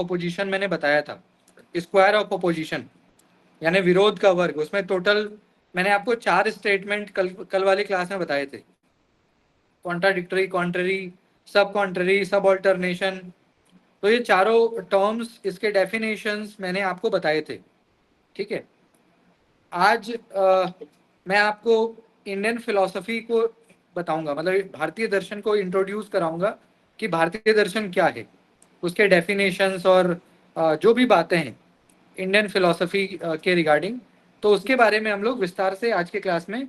Opposition मैंने बताया था, स्क्वायर ऑफ अपोजिशन यानी विरोध का वर्ग, उसमें टोटल मैंने आपको 4 स्टेटमेंट कल वाली क्लास में बताए थे, कॉन्ट्राडिक्टरी, कॉन्ट्ररी, सब कॉन्ट्ररी, सब ऑल्टरनेशन। तो ये चारों टर्म्स, इसके डेफिनेशंस मैंने आपको बताए थे। ठीक है, आज मैं आपको इंडियन फिलॉसफी को बताऊंगा, मतलब भारतीय दर्शन को इंट्रोड्यूस कराऊंगा कि भारतीय दर्शन क्या है, उसके डेफिनेशंस और जो भी बातें हैं इंडियन फिलॉसफी के रिगार्डिंग, तो उसके बारे में हम लोग विस्तार से आज के क्लास में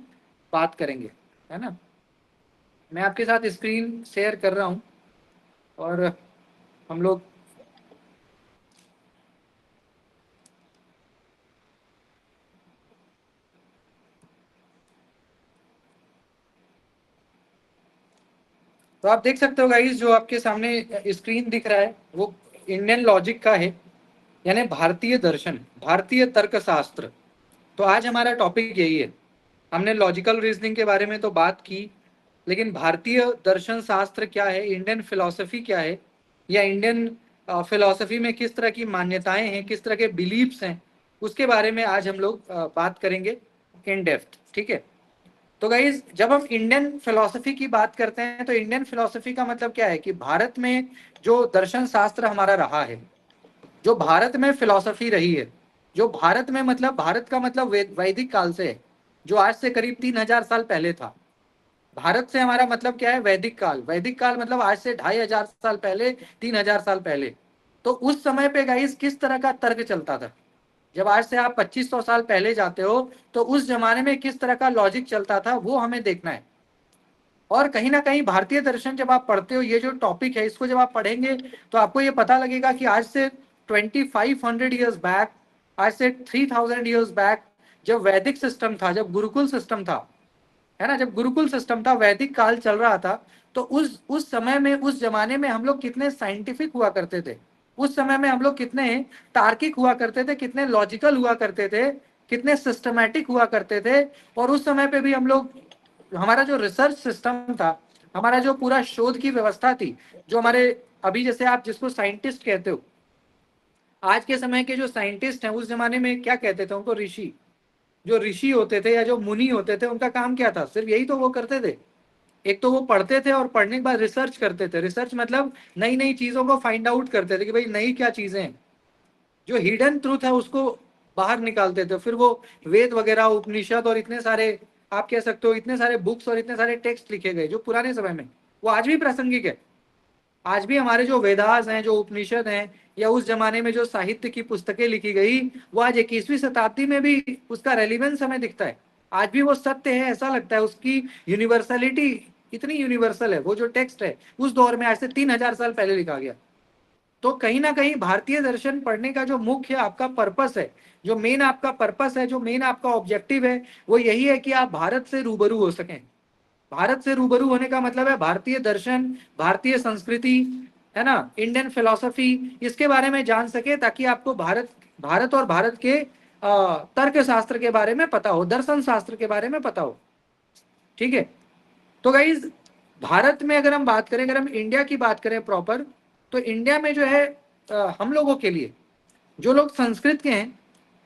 बात करेंगे, है ना। मैं आपके साथ स्क्रीन शेयर कर रहा हूं और हम लोग तो आप देख सकते हो गाइस, जो आपके सामने स्क्रीन दिख रहा है वो इंडियन लॉजिक का है, यानी भारतीय दर्शन, भारतीय तर्कशास्त्र। तो आज हमारा टॉपिक यही है। हमने लॉजिकल रीजनिंग के बारे में तो बात की, लेकिन भारतीय दर्शन शास्त्र क्या है, इंडियन फिलॉसफी क्या है, या इंडियन फिलॉसफी में किस तरह की मान्यताएं हैं, किस तरह के बिलीव्स हैं, उसके बारे में आज हम लोग बात करेंगे इन डेप्थ। ठीक है, तो गाइज जब हम इंडियन फिलॉसफी की बात करते हैं तो इंडियन फिलॉसफी का मतलब क्या है कि भारत में जो दर्शन शास्त्र हमारा रहा है, जो भारत में फिलॉसफी रही है, जो भारत में, मतलब भारत का मतलब वैदिक काल से है, जो आज से करीब 3000 साल पहले था। भारत से हमारा मतलब क्या है, वैदिक काल। वैदिक काल मतलब आज से 2500 साल पहले, 3000 साल पहले। तो उस समय पे गाइस किस तरह का तर्क चलता था, जब आज से आप 2500 साल पहले जाते हो तो उस जमाने में किस तरह का लॉजिक चलता था, वो हमें देखना है। और कहीं ना कहीं भारतीय दर्शन जब आप पढ़ते हो, ये जो टॉपिक है इसको जब आप पढ़ेंगे तो आपको ये पता लगेगा कि आज से 2500 ईयर्स बैक, आज से 3000 ईयर्स बैक, जब वैदिक सिस्टम था, जब गुरुकुल सिस्टम था, है ना, जब गुरुकुल सिस्टम था, वैदिक काल चल रहा था, तो उस समय में, उस जमाने में हम लोग कितने साइंटिफिक हुआ करते थे, उस समय में हम लोग कितने तार्किक हुआ करते थे, कितने लॉजिकल हुआ करते थे, कितने सिस्टमैटिक हुआ करते थे। और उस समय पे भी हम लोग, हमारा जो रिसर्च सिस्टम था, हमारा जो पूरा शोध की व्यवस्था थी, जो हमारे अभी जैसे आप जिसको साइंटिस्ट कहते हो, आज के समय के जो साइंटिस्ट हैं उस जमाने में क्या कहते थे उनको, ऋषि। जो ऋषि होते थे या जो मुनि होते थे, उनका काम क्या था, सिर्फ यही तो वो करते थे। एक तो वो पढ़ते थे और पढ़ने के बाद रिसर्च करते थे। रिसर्च मतलब नई नई चीजों को फाइंड आउट करते थे कि भाई नई क्या चीजें हैं, जो हिडन ट्रूथ है उसको बाहर निकालते थे। फिर वो वेद वगैरह, उपनिषद और इतने सारे, आप कह सकते हो इतने सारे बुक्स और इतने सारे टेक्स्ट लिखे गए जो पुराने समय में, वो आज भी प्रासंगिक है। आज भी हमारे जो वेदास हैं, जो उपनिषद हैं, या उस जमाने में जो साहित्य की पुस्तकें लिखी गई, वो आज 21वीं शताब्दी में भी उसका रेलिवेंस हमें दिखता है। आज भी वो सत्य है, ऐसा लगता है। उसकी यूनिवर्सलिटी इतनी यूनिवर्सल है, वो जो टेक्स्ट है उस दौर में आज से 3000 साल पहले लिखा गया। तो कहीं ना कहीं भारतीय दर्शन पढ़ने का जो मुख्य आपका पर्पस है, जो मेन आपका पर्पस है, जो मेन आपका ऑब्जेक्टिव है, वो यही है कि आप भारत से रूबरू हो सकें। भारत से रूबरू होने का मतलब है भारतीय दर्शन, भारतीय संस्कृति, है ना, इंडियन फिलॉसफी, इसके बारे में जान सके, ताकि आपको भारत भारत और भारत के तर्क शास्त्र के बारे में पता हो, दर्शन शास्त्र के बारे में पता हो। ठीक है, तो गाइज भारत में अगर हम बात करें, अगर हम इंडिया की बात करें प्रॉपर, तो इंडिया में जो है हम लोगों के लिए, जो लोग संस्कृत के हैं,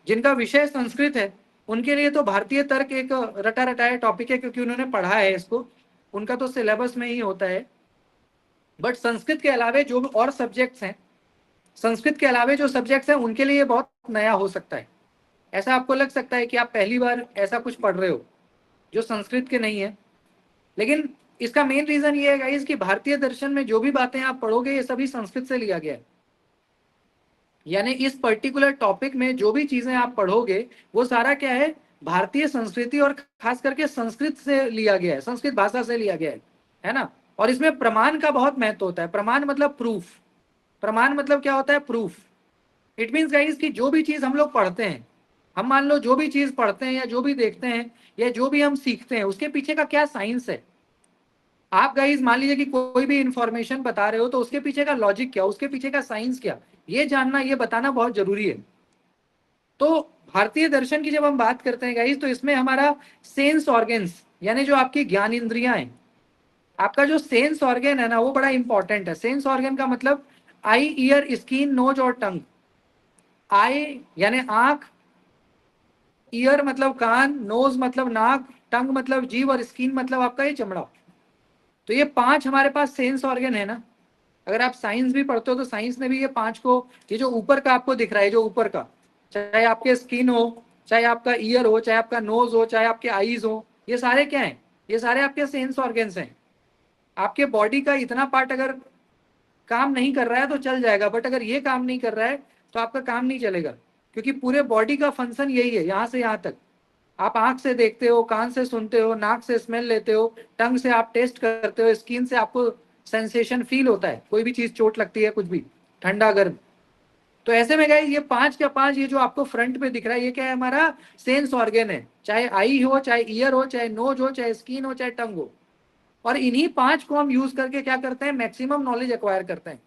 जिनका विषय संस्कृत है, उनके लिए तो भारतीय तर्क एक रटा रटाया टॉपिक है, क्योंकि उन्होंने पढ़ा है इसको, उनका तो सिलेबस में ही होता है। बट संस्कृत के अलावे जो और सब्जेक्ट्स हैं, संस्कृत के अलावे जो सब्जेक्ट्स हैं, उनके लिए बहुत नया हो सकता है। ऐसा आपको लग सकता है कि आप पहली बार ऐसा कुछ पढ़ रहे हो जो संस्कृत के नहीं है, लेकिन इसका मेन रीजन ये है गाइस कि भारतीय दर्शन में जो भी बातें आप पढ़ोगे ये सभी संस्कृत से लिया गया है। यानी इस पर्टिकुलर टॉपिक में जो भी चीजें आप पढ़ोगे वो सारा क्या है, भारतीय संस्कृति और खास करके संस्कृत से लिया गया है, संस्कृत भाषा से लिया गया है ना। और इसमें प्रमाण का बहुत महत्व होता है। प्रमाण मतलब प्रूफ। प्रमाण मतलब क्या होता है, प्रूफ। इट मीन्स गाइस कि जो भी चीज हम लोग पढ़ते हैं, हम मान लो जो भी चीज पढ़ते हैं या जो भी देखते हैं या जो भी हम सीखते हैं, उसके पीछे का क्या साइंस है। आप गाइस मान लीजिए कि कोई भी इंफॉर्मेशन बता रहे हो तो उसके पीछे का लॉजिक क्या, उसके पीछे का साइंस क्या, ये जानना, ये बताना बहुत जरूरी है। तो भारतीय दर्शन की जब हम बात करते हैं गाइस, तो इसमें हमारा सेंस ऑर्गन्स, यानी जो आपकी ज्ञान इंद्रियां हैं, आपका जो सेंस ऑर्गन है ना, वो बड़ा इंपॉर्टेंट है। सेंस ऑर्गन का मतलब आई, ईयर, स्किन, नोज और टंग। आई यानी आंख, ईयर मतलब कान, नोज मतलब नाक, टंग मतलब जीभ और स्किन मतलब आपका ये चमड़ा। तो ये 5 हमारे पास सेंस ऑर्गन है ना। अगर आप साइंस भी पढ़ते हो तो साइंस ने भी ये 5 को, ये जो ऊपर का आपको दिख रहा है, जो ऊपर का, चाहे आपके स्किन हो, चाहे आपका ईयर हो, चाहे आपका नोज हो, चाहे आपके आईज हो, ये सारे क्या हैं? ये सारे आपके सेंस ऑर्गन्स हैं। आपके बॉडी का इतना पार्ट अगर काम नहीं कर रहा है तो चल जाएगा, बट अगर ये काम नहीं कर रहा है तो आपका काम नहीं चलेगा, क्योंकि पूरे बॉडी का फंक्शन यही है, यहाँ से यहाँ तक। आप आंख से देखते हो, कान से सुनते हो, नाक से स्मेल लेते हो, टंग से आप टेस्ट करते हो, स्किन से आपको सेंसेशन फील होता है, कोई भी चीज चोट लगती है, कुछ भी ठंडा गर्म। तो ऐसे में गाइस ये 5 का 5, ये जो आपको फ्रंट पे दिख रहा है, ये क्या है? हमारा सेंस ऑर्गन है। चाहे आई हो, चाहे ईयर हो, चाहे नोज हो, चाहे स्किन हो, चाहे टंग हो। और इन्हीं 5 को हम यूज करके क्या करते हैं? मैक्सिमम नॉलेज एक्वायर करते हैं।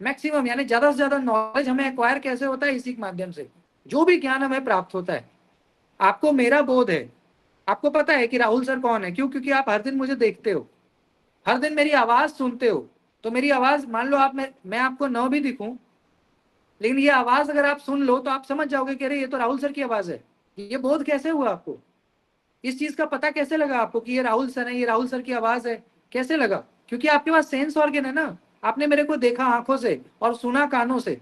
मैक्सिमम यानी ज्यादा से ज्यादा नॉलेज हमें एक्वायर कैसे होता है? इसी के माध्यम से, जो भी ज्ञान हमें प्राप्त होता है। आपको मेरा बोध है, आपको पता है कि राहुल सर कौन है, क्यों? क्योंकि आप हर दिन मुझे देखते हो, हर दिन मेरी आवाज सुनते हो। तो मेरी आवाज, मान लो आप, मैं आपको न भी दिखूं, लेकिन ये आवाज अगर आप सुन लो तो आप समझ जाओगे कि अरे ये तो राहुल सर की आवाज है। ये बोध कैसे हुआ आपको? इस चीज का पता कैसे लगा आपको कि ये राहुल सर है, ये राहुल सर की आवाज है? कैसे लगा? क्योंकि आपके पास सेंस ऑर्गन है ना। आपने मेरे को देखा आंखों से और सुना कानों से,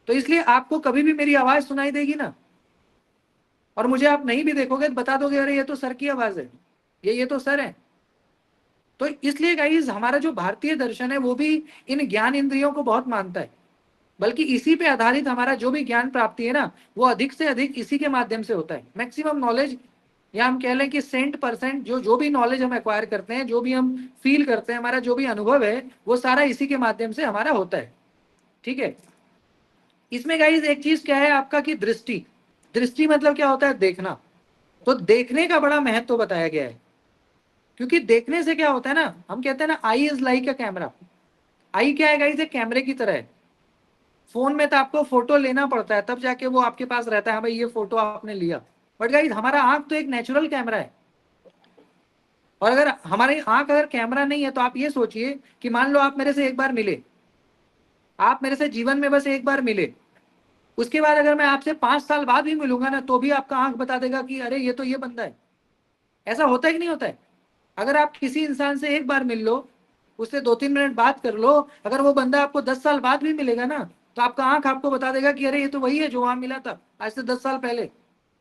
तो इसलिए आपको कभी भी मेरी आवाज सुनाई देगी ना। और मुझे आप नहीं भी देखोगे तो बता दोगे अरे ये तो सर की आवाज है, ये तो सर है। तो इसलिए गाइस हमारा जो भारतीय दर्शन है वो भी इन ज्ञान इंद्रियों को बहुत मानता है, बल्कि इसी पे आधारित हमारा जो भी ज्ञान प्राप्ति है ना, वो अधिक से अधिक इसी के माध्यम से होता है। मैक्सिमम नॉलेज, या हम कह लें कि 100% जो जो भी नॉलेज हम एक्वायर करते हैं, जो भी हम फील करते हैं, हमारा जो भी अनुभव है, वो सारा इसी के माध्यम से हमारा होता है। ठीक है। इसमें गाइस एक चीज क्या है आपका कि दृष्टि। दृष्टि मतलब क्या होता है? देखना। तो देखने का बड़ा महत्व बताया गया है, क्योंकि देखने से क्या होता है ना, हम कहते हैं ना, I is like a camera. आई क्या है गाइस? एक कैमरे की तरह है। फोन में तो आपको फोटो लेना पड़ता है, तब जाके वो आपके पास रहता है, हाँ भाई ये फोटो आपने लिया। बट गाइस हमारा आंख तो एक नेचुरल कैमरा है। और अगर हमारी आंख अगर कैमरा नहीं है तो आप ये सोचिए कि मान लो आप मेरे से एक बार मिले, आप मेरे से जीवन में बस एक बार मिले, उसके बाद अगर मैं आपसे 5 साल बाद भी मिलूंगा ना, तो भी आपका आंख बता देगा कि अरे ये तो ये बंदा है। ऐसा होता है कि नहीं होता है? अगर आप किसी इंसान से एक बार मिल लो, उससे 2-3 मिनट बात कर लो, अगर वो बंदा आपको 10 साल बाद भी मिलेगा ना, तो आपका आंख आपको बता देगा कि अरे ये तो वही है जो वहां मिला था आज से 10 साल पहले,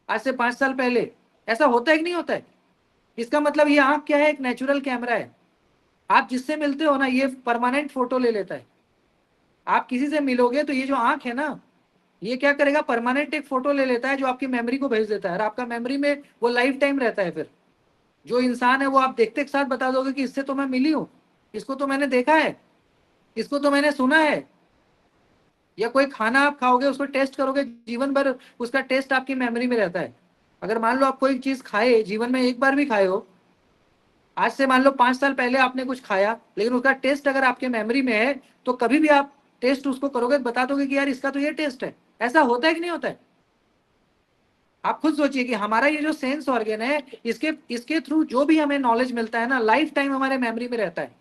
आज से 5 साल पहले। ऐसा होता है कि नहीं होता है? इसका मतलब ये आंख क्या है? एक नेचुरल कैमरा है। आप जिससे मिलते हो ना, ये परमानेंट फोटो ले लेता है। आप किसी से मिलोगे तो ये जो आंख है ना, ये क्या करेगा? परमानेंट एक फोटो ले लेता है जो आपकी मेमोरी को भेज देता है, और आपका मेमोरी में वो लाइफ टाइम रहता है। फिर जो इंसान है वो आप देखते के साथ बता दोगे कि इससे तो मैं मिली हूँ, इसको तो मैंने देखा है, इसको तो मैंने सुना है। या कोई खाना आप खाओगे, उसको टेस्ट करोगे, जीवन भर उसका टेस्ट आपकी मेमोरी में रहता है। अगर मान लो आप कोई चीज खाए, जीवन में एक बार भी खाए हो, आज से मान लो 5 साल पहले आपने कुछ खाया, लेकिन उसका टेस्ट अगर आपके मेमोरी में है, तो कभी भी आप टेस्ट उसको करोगे तो बता दोगे कि यार इसका तो ये टेस्ट है। ऐसा होता है कि नहीं होता है? आप खुद सोचिए कि हमारा ये जो सेंस ऑर्गन है, इसके इसके थ्रू जो भी हमें नॉलेज मिलता है ना, लाइफ टाइम हमारे मेमोरी में रहता है।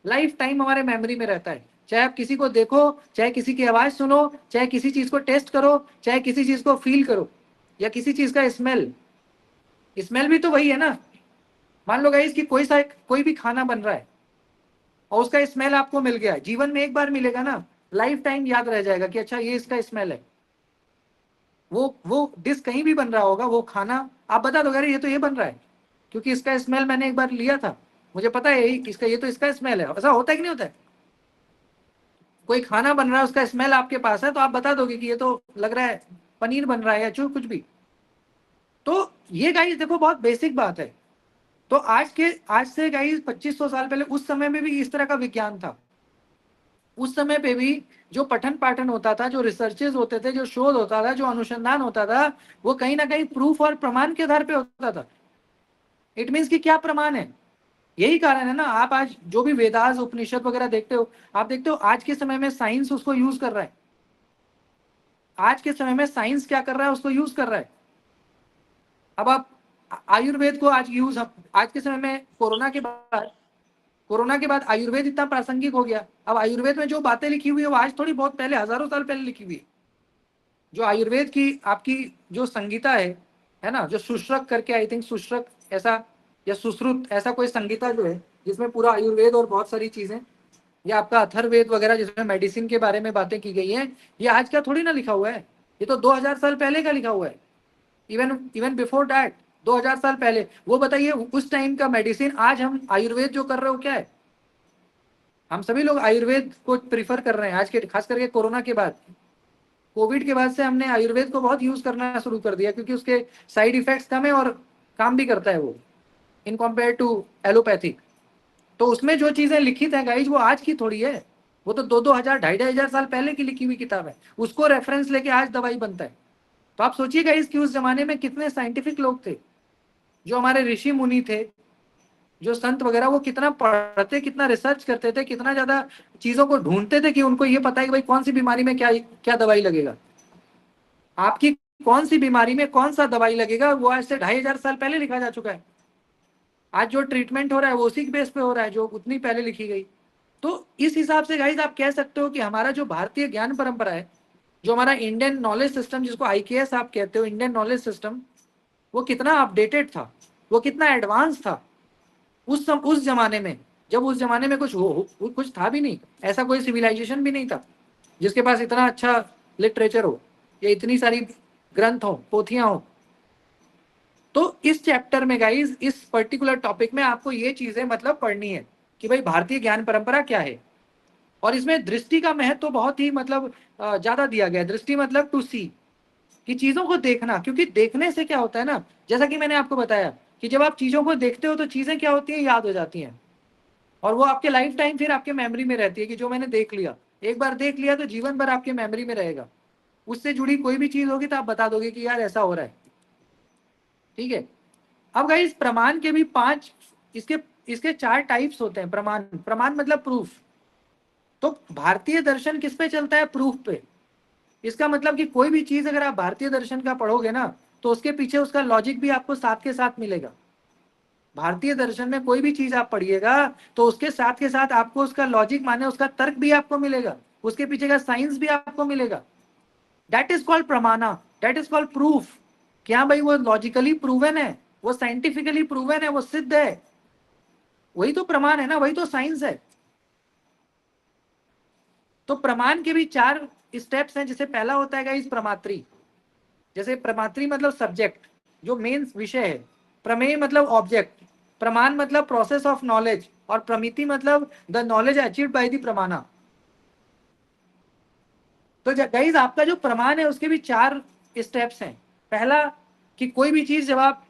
लाइफ टाइम हमारे मेमोरी में रहता है। चाहे आप किसी को देखो, चाहे किसी की आवाज सुनो, चाहे किसी चीज को टेस्ट करो, चाहे किसी चीज को फील करो, या किसी चीज का स्मेल। स्मेल भी तो वही है ना। मान लो गाइस कि कोई भी खाना बन रहा है और उसका स्मेल आपको मिल गया, जीवन में एक बार मिलेगा ना, लाइफ टाइम याद रह जाएगा कि अच्छा ये इसका स्मेल है। वो डिश कहीं भी बन रहा होगा, वो खाना आप बता दो अरे ये तो ये बन रहा है, क्योंकि इसका स्मेल मैंने एक बार लिया था, मुझे पता है इसका, ये तो इसका स्मेल है। ऐसा होता है कि नहीं होता है? कोई खाना बन रहा है, उसका स्मेल आपके पास है, तो आप बता दोगे कि ये तो लग रहा है पनीर बन रहा है या जो कुछ भी। तो ये गाइस देखो बहुत बेसिक बात है। तो आज से गाइस 2500 साल पहले, उस समय में भी इस तरह का विज्ञान था। उस समय पे भी जो पठन पाठन होता था, जो रिसर्चेज होते थे, जो शोध होता था, जो अनुसंधान होता था, वो कहीं ना कहीं प्रूफ और प्रमाण के आधार पे होता था। इट मीन्स कि क्या प्रमाण है? यही कारण है ना, आप आज जो भी वेदास उपनिषद वगैरह देखते हो, आप देखते हो आज के समय में साइंस उसको यूज कर रहा है। आज के समय में साइंस क्या कर रहा है? उसको यूज कर रहा है। अब आप आयुर्वेद को आज यूज, आज के समय में कोरोना के बाद कोरोना के बाद आयुर्वेद इतना प्रासंगिक हो गया, अब आयुर्वेद में जो बातें लिखी हुई है वो आज थोड़ी बहुत पहले, हजारों साल पहले लिखी हुई है। जो आयुर्वेद की आपकी जो संगीता है ना, जो सुश्रक करके, आई थिंक सुश्रक ऐसा या सुश्रुत ऐसा कोई संगीता जो है जिसमें पूरा आयुर्वेद और बहुत सारी चीजें, या आपका अथर्ववेद वगैरह जिसमें मेडिसिन के बारे में बातें की गई हैं, ये आज का थोड़ी ना लिखा हुआ है, ये तो 2000 साल पहले का लिखा हुआ है। इवन इवन बिफोर दैट 2000 साल पहले। वो बताइए उस टाइम का मेडिसिन, आज हम आयुर्वेद जो कर रहे हो क्या है? हम सभी लोग आयुर्वेद को प्रीफर कर रहे हैं आज के, खास करके कोरोना के बाद, कोविड के बाद से हमने आयुर्वेद को बहुत यूज करना शुरू कर दिया, क्योंकि उसके साइड इफेक्ट्स कम है और काम भी करता है वो, इन कंपेयर टू एलोपैथिक। तो उसमें जो चीजें लिखित है गाइज वो आज की थोड़ी है, वो तो 2-2 हजार 2,500 साल पहले की लिखी हुई किताब है, उसको रेफरेंस लेके आज दवाई बनता है। तो आप सोचिए गाइज कि उस जमाने में कितने साइंटिफिक लोग थे, जो हमारे ऋषि मुनि थे, जो संत वगैरह, वो कितना पढ़ते, कितना रिसर्च करते थे, कितना ज्यादा चीजों को ढूंढते थे कि उनको ये पता है कि भाई कौन सी बीमारी में क्या क्या दवाई लगेगा, आपकी कौन सी बीमारी में कौन सा दवाई लगेगा, वो आज से 2,500 साल पहले लिखा जा चुका है। आज जो ट्रीटमेंट हो रहा है वो उसी के बेस पे हो रहा है जो उतनी पहले लिखी गई। तो इस हिसाब से गाइज आप कह सकते हो कि हमारा जो भारतीय ज्ञान परंपरा है, जो हमारा इंडियन नॉलेज सिस्टम, जिसको IKS आप कहते हो, इंडियन नॉलेज सिस्टम, वो कितना अपडेटेड था, वो कितना एडवांस था उस जमाने में, जब उस जमाने में कुछ था भी नहीं, ऐसा कोई सिविलाइजेशन भी नहीं था जिसके पास इतना अच्छा लिटरेचर हो या इतनी सारी ग्रंथ हो, पोथियां हो। तो इस चैप्टर में गाइज, इस पर्टिकुलर टॉपिक में आपको ये चीजें मतलब पढ़नी है कि भाई भारतीय ज्ञान परंपरा क्या है। और इसमें दृष्टि का महत्व तो बहुत ही मतलब ज्यादा दिया गया है। दृष्टि मतलब टू सी, कि चीजों को देखना, क्योंकि देखने से क्या होता है ना, जैसा कि मैंने आपको बताया कि जब आप चीजों को देखते हो तो चीजें क्या होती है, याद हो जाती हैं, और वो आपके लाइफ टाइम फिर आपके मेमोरी में रहती है कि जो मैंने देख लिया, एक बार देख लिया तो जीवन भर आपके मेमोरी में रहेगा। उससे जुड़ी कोई भी चीज होगी तो आप बता दोगे कि यार ऐसा हो रहा है। ठीक है। अब गाइस प्रमाण के भी 5, इसके इसके 4 टाइप्स होते हैं। प्रमाण, प्रमाण मतलब प्रूफ। तो भारतीय दर्शन किस पे चलता है? प्रूफ पे। इसका मतलब कि कोई भी चीज अगर आप भारतीय दर्शन का पढ़ोगे ना, तो उसके पीछे उसका लॉजिक भी आपको साथ के साथ मिलेगा। भारतीय दर्शन में कोई भी चीज आप पढ़िएगा तो उसके साथ के साथ आपको उसका लॉजिक, माने उसका तर्क भी आपको मिलेगा, उसके पीछे का साइंस भी आपको मिलेगा। दैट इज कॉल्ड प्रमाणा, दैट इज कॉल्ड प्रूफ। क्या भाई वो लॉजिकली प्रूवन है, वो साइंटिफिकली प्रूवन है, वो सिद्ध है, वही तो प्रमाण है ना, वही तो साइंस है। तो प्रमाण के भी 4 स्टेप्स हैं। जैसे पहला होता है गाइस प्रमात्री। जैसे प्रमात्री मतलब सब्जेक्ट, जो मेन विषय है। प्रमेय मतलब ऑब्जेक्ट। प्रमाण मतलब प्रोसेस ऑफ नॉलेज। और प्रमिति मतलब the knowledge achieved by the प्रमाणा। तो गाइस आपका जो प्रमाण है उसके भी 4 स्टेप्स हैं। पहला, कि कोई भी चीज, जब आप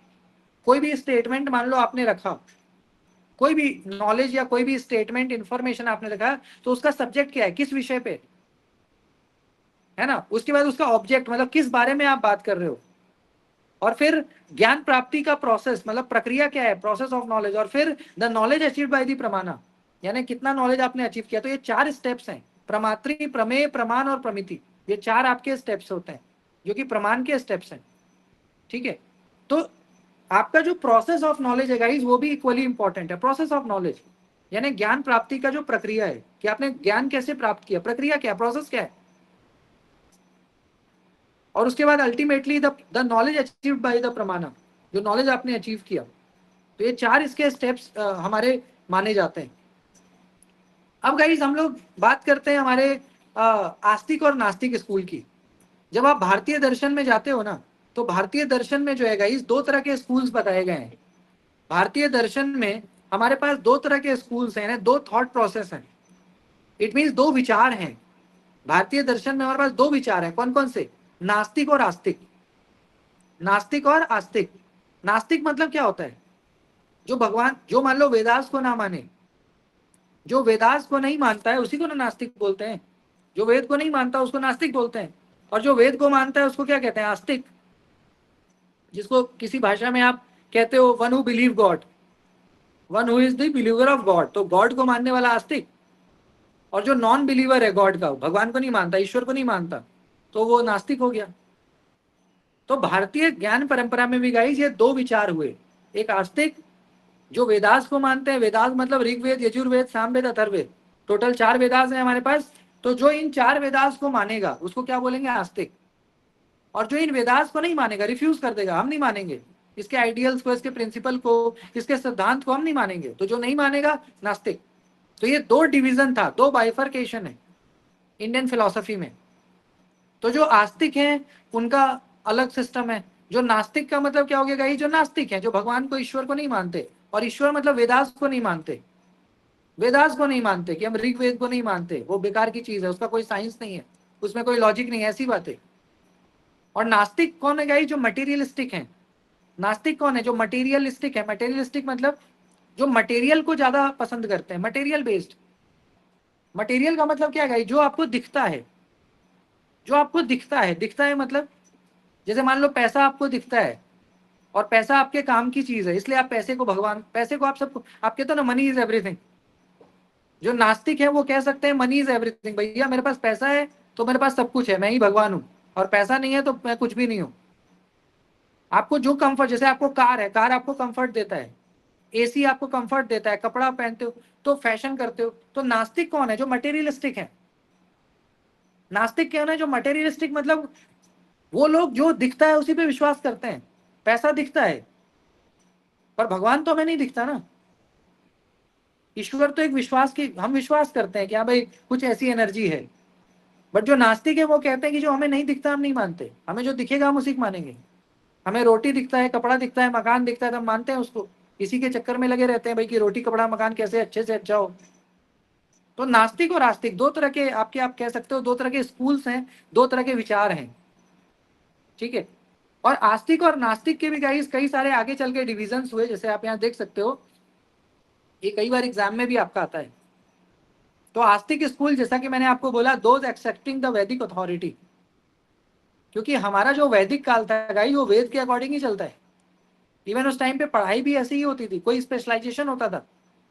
कोई भी स्टेटमेंट मान लो आपने रखा, कोई भी नॉलेज या कोई भी स्टेटमेंट, इंफॉर्मेशन आपने रखा, तो उसका सब्जेक्ट क्या है, किस विषय पे है ना। उसके बाद उसका ऑब्जेक्ट मतलब किस बारे में आप बात कर रहे हो। और फिर ज्ञान प्राप्ति का प्रोसेस मतलब प्रक्रिया क्या है, प्रोसेस ऑफ नॉलेज। और फिर the knowledge achieved by the प्रमाणा, यानी कितना नॉलेज आपने अचीव किया। तो ये 4 स्टेप्स हैं, प्रमात्री, प्रमेय, प्रमाण और प्रमिति। ये 4 आपके स्टेप्स होते हैं जो कि प्रमाण के स्टेप्स हैं। ठीक है। तो आपका जो प्रोसेस ऑफ नॉलेज है गाइस, वो भी इक्वली इंपॉर्टेंट है। प्रोसेस ऑफ नॉलेज यानी ज्ञान प्राप्ति का जो प्रक्रिया है, कि आपने ज्ञान कैसे प्राप्त किया, प्रक्रिया क्या है, प्रोसेस क्या है। और उसके बाद ultimately the knowledge achieved by the प्रमाणा, जो नॉलेज आपने अचीव किया। तो ये 4 इसके स्टेप्स हमारे माने जाते हैं। अब गाइस हम लोग बात करते हैं हमारे आस्तिक और नास्तिक स्कूल की। जब आप भारतीय दर्शन में जाते हो ना, तो भारतीय दर्शन में जो है गाइस 2 तरह के स्कूल्स बताए गए हैं। भारतीय दर्शन में हमारे पास 2 तरह के स्कूल्स हैं, 2 थॉट प्रोसेस हैं। इट मीन्स 2 विचार हैं। भारतीय दर्शन में हमारे पास 2 विचार हैं। कौन कौन से? नास्तिक और आस्तिक। नास्तिक और आस्तिक। नास्तिक मतलब क्या होता है? जो भगवान, जो मान लो वेदास को ना माने, जो वेदास को नहीं मानता है उसी को ना नास्तिक बोलते हैं। जो वेद को नहीं मानता उसको नास्तिक बोलते हैं। और जो वेद को मानता है उसको क्या कहते हैं? आस्तिक। जिसको किसी भाषा में आप कहते हो one who believe God, one who is the believer of God. तो गॉड को मानने वाला आस्तिक। और जो नॉन बिलीवर है गॉड का, भगवान को नहीं मानता, ईश्वर को नहीं मानता, तो वो नास्तिक हो गया। तो भारतीय ज्ञान परंपरा में भी गाइस ये 2 विचार हुए, एक आस्तिक जो वेदास को मानते हैं, वेदास मतलब ऋग्वेद, यजुर्वेद, सामवेद, अथर्ववेद, टोटल 4 वेदास हैं हमारे पास। तो जो इन 4 वेदास को मानेगा उसको क्या बोलेंगे? आस्तिक। और जो इन वेदास को नहीं मानेगा, रिफ्यूज कर देगा, हम नहीं मानेंगे इसके आइडियल्स को, इसके प्रिंसिपल को, इसके सिद्धांत को हम नहीं मानेंगे, तो जो नहीं मानेगा नास्तिक। तो ये 2 डिवीजन था, 2 बाइफर्केशन है इंडियन फिलॉसफी में। तो जो आस्तिक हैं उनका अलग सिस्टम है। जो नास्तिक का मतलब क्या हो गया गाइस? जो नास्तिक है, जो भगवान को, ईश्वर को नहीं मानते। और ईश्वर मतलब वेदास को नहीं मानते, वेदास को नहीं मानते कि हम ऋग्वेद को नहीं मानते, वो बेकार की चीज है, उसका कोई साइंस नहीं है, उसमें कोई लॉजिक नहीं है, ऐसी बात है। और नास्तिक कौन है गाइस? जो मटेरियलिस्टिक है। नास्तिक कौन है? जो मटेरियलिस्टिक है। मटेरियलिस्टिक मतलब जो मटेरियल को ज्यादा पसंद करते हैं, मटेरियल बेस्ड। मटेरियल का मतलब क्या है गाइस? जो आपको दिखता है, जो आपको दिखता है। दिखता है मतलब जैसे मान लो पैसा आपको दिखता है और पैसा आपके काम की चीज है, इसलिए आप पैसे को भगवान, पैसे को आप सबको, आप कहते हो ना मनी इज एवरीथिंग। जो नास्तिक है वो कह सकते हैं मनी इज एवरीथिंग, भैया मेरे पास पैसा है तो मेरे पास सब कुछ है, मैं ही भगवान हूं, और पैसा नहीं है तो मैं कुछ भी नहीं हूं। आपको जो कंफर्ट, जैसे आपको कार है, कार आपको कंफर्ट देता है, एसी आपको कंफर्ट देता है, कपड़ा पहनते हो तो फैशन करते हो। तो नास्तिक कौन है? जो मटेरियलिस्टिक है। नास्तिक कौन है? जो मटेरियलिस्टिक मतलब वो लोग जो दिखता है उसी पे विश्वास करते हैं। पैसा दिखता है पर भगवान तो हमें नहीं दिखता ना। ईश्वर तो एक विश्वास की, हम विश्वास करते हैं कि हाँ भाई कुछ ऐसी एनर्जी है। बट जो नास्तिक है वो कहते हैं कि जो हमें नहीं दिखता हम नहीं मानते, हमें जो दिखेगा हम उसी को मानेंगे। हमें रोटी दिखता है, कपड़ा दिखता है, मकान दिखता है तो हम मानते हैं उसको। इसी के चक्कर में लगे रहते हैं भाई कि रोटी कपड़ा मकान कैसे अच्छे से अच्छा हो। तो नास्तिक और आस्तिक 2 तरह के आपके, आप कह सकते हो 2 तरह के स्कूल्स हैं, 2 तरह के विचार हैं, ठीक है। और आस्तिक और नास्तिक के भी गाइस कई सारे आगे चल के डिविजन्स हुए, जैसे आप यहाँ देख सकते हो, ये कई बार एग्जाम में भी आपका आता है। तो आस्तिक स्कूल, जैसा कि मैंने आपको बोला, दोज एक्सेप्टिंग द वैदिक अथॉरिटी, क्योंकि हमारा जो वैदिक काल था गाइस वो वेद के अकॉर्डिंग ही चलता है। इवन उस टाइम पे पढ़ाई भी ऐसी ही होती थी, कोई स्पेशलाइजेशन होता था,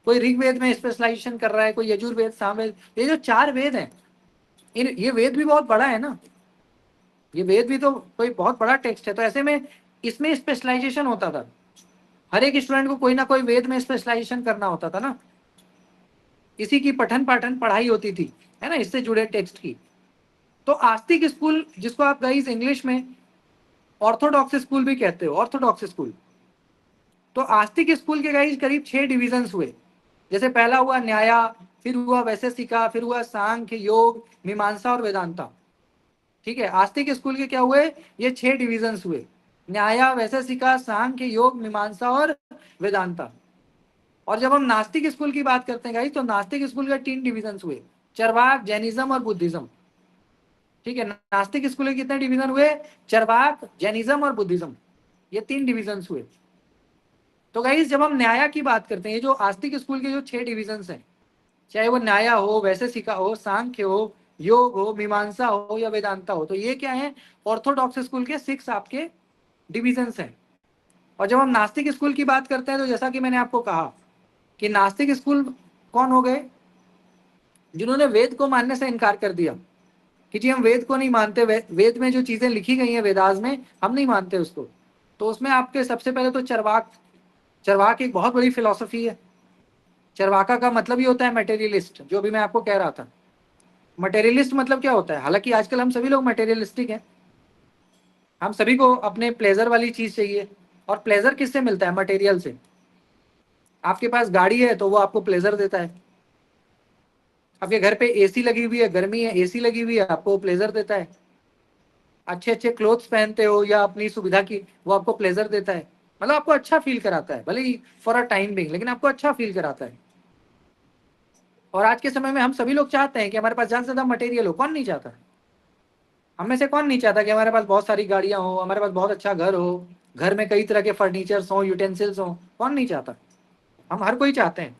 कोई ऋग्वेद में स्पेशलाइजेशन कर रहा है, कोई यजुर्वेद, सामवेद, ये जो 4 वेद हैं, इन ये वेद भी बहुत बड़ा है ना, ये वेद भी तो कोई बहुत बड़ा टेक्स्ट है, तो ऐसे में इसमें स्पेशलाइजेशन होता था। हर एक स्टूडेंट को कोई ना कोई वेद में स्पेशलाइजेशन करना होता था ना, इसी की पठन पाठन पढ़ाई होती थी, है ना, इससे जुड़े टेक्स्ट की। तो आस्तिक स्कूल, जिसको आप गाइस इंग्लिश में ऑर्थोडॉक्स स्कूल भी कहते हो, ऑर्थोडॉक्स स्कूल। तो आस्तिक स्कूल के गाइस करीब 6 डिविजन्स हुए। जैसे पहला हुआ न्याया, फिर हुआ वैशेषिका, फिर हुआ सांख्य, योग, मीमांसा और वेदांता। ठीक है, आस्तिक स्कूल के क्या हुए? ये 6 डिविजन्स हुए, न्याया, वैशेषिका, सांख्य, योग, मीमांसा और वेदांता। और जब हम नास्तिक स्कूल की बात करते हैं गाइस, तो नास्तिक स्कूल के 3 डिविजन्स हुए, चरवाक, जैनिज्म और बुद्धिज्म। ठीक है, नास्तिक स्कूल के कितने डिवीजन हुए? चरवाक, जैनिज्म और बुद्धिज्म, ये 3 डिविजन्स हुए। तो गाइस जब हम न्याया की बात करते हैं, ये जो आस्तिक स्कूल के जो 6 डिविजन्स हैं, चाहे वो न्याया हो, वैशेषिका हो, सांख्य हो, योग हो, मीमांसा हो या वेदांता हो, तो ये क्या है? ऑर्थोडॉक्स स्कूल के 6 आपके डिविजन्स हैं। और जब हम नास्तिक स्कूल की बात करते हैं, तो जैसा कि मैंने आपको कहा कि नास्तिक स्कूल कौन हो गए? जिन्होंने वेद को मानने से इनकार कर दिया कि जी हम वेद को नहीं मानते, वेद में जो चीजें लिखी गई हैं वेदास में, हम नहीं मानते उसको। तो उसमें आपके सबसे पहले तो चरवाक, चरवाक एक बहुत बड़ी फिलॉसफी है। चरवाका का मतलब ही होता है मटेरियलिस्ट, जो भी मैं आपको कह रहा था। मटेरियलिस्ट मतलब क्या होता है? हालांकि आजकल हम सभी लोग मटेरियलिस्टिक हैं, हम सभी को अपने प्लेजर वाली चीज चाहिए। और प्लेजर किससे मिलता है? मटेरियल से। आपके पास गाड़ी है तो वो आपको प्लेजर देता है, आपके घर पे एसी लगी हुई है, गर्मी है, एसी लगी हुई है, आपको प्लेजर देता है। अच्छे अच्छे क्लोथ्स पहनते हो या अपनी सुविधा की, वो आपको प्लेजर देता है, मतलब आपको अच्छा फील कराता है, भले ही फॉर अ टाइम बिंग, लेकिन आपको अच्छा फील कराता है। और आज के समय में हम सभी लोग चाहते हैं कि हमारे पास ज्यादा से ज्यादा मटेरियल हो, कौन नहीं चाहता? हम में से कौन नहीं चाहता कि हमारे पास बहुत सारी गाड़ियां हो, हमारे पास बहुत अच्छा घर हो, घर में कई तरह के फर्नीचर्स हो, यूटेंसिल्स हो, कौन नहीं चाहता? हम हर कोई चाहते हैं।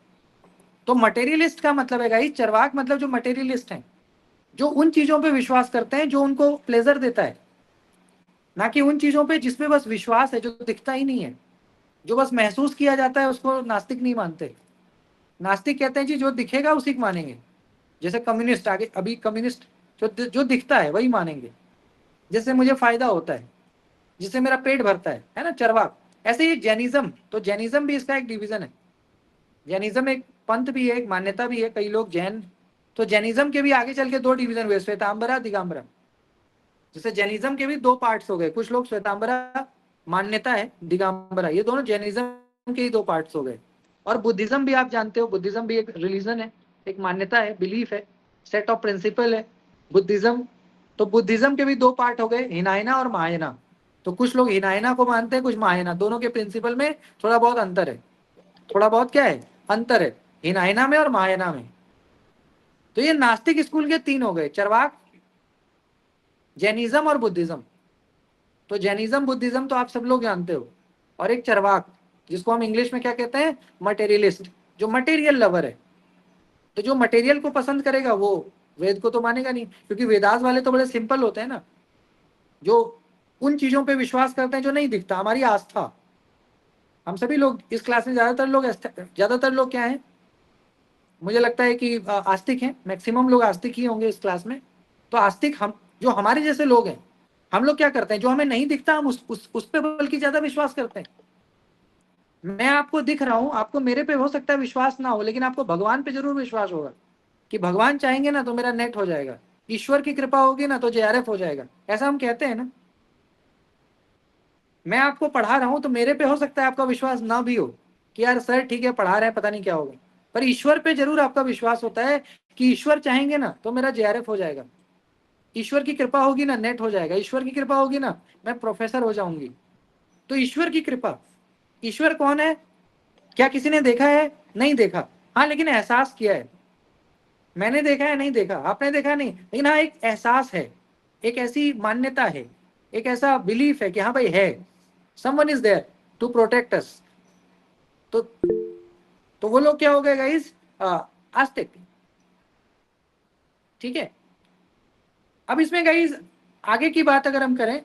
तो मटेरियलिस्ट का मतलब है गाइस, चरवाक मतलब जो मटेरियलिस्ट हैं, जो उन चीजों पे विश्वास करते हैं जो उनको प्लेजर देता है, ना कि उन चीजों पे जिसपे बस विश्वास है, जो दिखता ही नहीं है, जो बस महसूस किया जाता है, उसको नास्तिक नहीं मानते। नास्तिक कहते हैं जी जो दिखेगा उसी को मानेंगे। जैसे कम्युनिस्ट, आगे अभी कम्युनिस्ट, जो दिखता है वही मानेंगे, जिससे मुझे फायदा होता है, जिससे मेरा पेट भरता है ना, चरवाक। ऐसे ही जैनिज्म, तो जैनिज्म भी इसका एक डिवीजन है। जैनिज्म एक पंथ भी है, एक मान्यता भी है, कई लोग जैन, तो जैनिज्म के भी आगे चल के 2 डिवीजन हुए, श्वेतांबरा, दिगंबरा। जैसे जैनिज्म के भी 2 पार्ट्स हो गए, कुछ लोग श्वेतांबरा मान्यता है, दिगंबरा, ये दोनों जैनिज्म के ही 2 पार्ट्स हो गए। और बुद्धिज्म भी आप जानते हो, बुद्धिज्म भी एक रिलीजन है, एक मान्यता है, बिलीफ है, सेट ऑफ प्रिंसिपल है बुद्धिज्म। तो बुद्धिज्म के भी 2 पार्ट हो गए, हिनायना और महायाना। तो कुछ लोग हिनायना को मानते हैं, कुछ महायाना, दोनों के प्रिंसिपल में थोड़ा बहुत अंतर है, थोड़ा बहुत क्या है, अंतर है हिनायना में और महायाना में। तो ये नास्तिक स्कूल के 3 हो गए, चरवाक, जैनिज्म और बुद्धिज्म। तो जैनिज्म बुद्धिज्म तो आप सब लोग जानते हो, और एक चरवाक, जिसको हम इंग्लिश में क्या कहते हैं, मटेरियलिस्ट, जो मटेरियल लवर है। तो जो मटेरियल को पसंद करेगा वो वेद को तो मानेगा नहीं, क्योंकि वेदास वाले तो बड़े सिंपल होते हैं ना, जो उन चीजों पे विश्वास करते हैं जो नहीं दिखता, हमारी आस्था। हम सभी लोग इस क्लास में ज्यादातर लोग क्या हैं, मुझे लगता है कि आस्तिक हैं, मैक्सिमम लोग आस्तिक ही होंगे इस क्लास में। तो आस्तिक हम, जो हमारे जैसे लोग हैं, हम लोग क्या करते हैं, जो हमें नहीं दिखता हम उस पे बल्कि ज्यादा विश्वास करते हैं। मैं आपको दिख रहा हूं, आपको मेरे पे हो सकता है विश्वास ना हो, लेकिन आपको भगवान पे जरूर विश्वास होगा कि भगवान चाहेंगे ना तो मेरा नेट हो जाएगा, ईश्वर की कृपा होगी ना तो जेआरएफ हो जाएगा, ऐसा हम कहते हैं ना। मैं आपको पढ़ा रहा हूं तो मेरे पे हो सकता है आपका विश्वास ना भी हो कि यार सर ठीक है पढ़ा रहे हैं, पता नहीं क्या होगा, पर ईश्वर पे जरूर आपका विश्वास होता है कि ईश्वर चाहेंगे ना तो मेरा जेआरएफ हो जाएगा, ईश्वर की कृपा होगी ना नेट हो जाएगा, ईश्वर की कृपा होगी ना मैं प्रोफेसर हो जाऊंगी। तो ईश्वर की कृपा, ईश्वर कौन है, क्या किसी ने देखा है, नहीं देखा, हाँ लेकिन एहसास किया है। मैंने देखा है, नहीं देखा, आपने देखा नहीं, लेकिन हाँ एक एहसास है, एक ऐसी मान्यता है, एक ऐसा बिलीफ है कि हाँ भाई है, someone is there to protect us. तो वो लोग क्या हो गए गाइस, आस्तिक। ठीक है, अब इसमें गाइस आगे की बात अगर हम करें,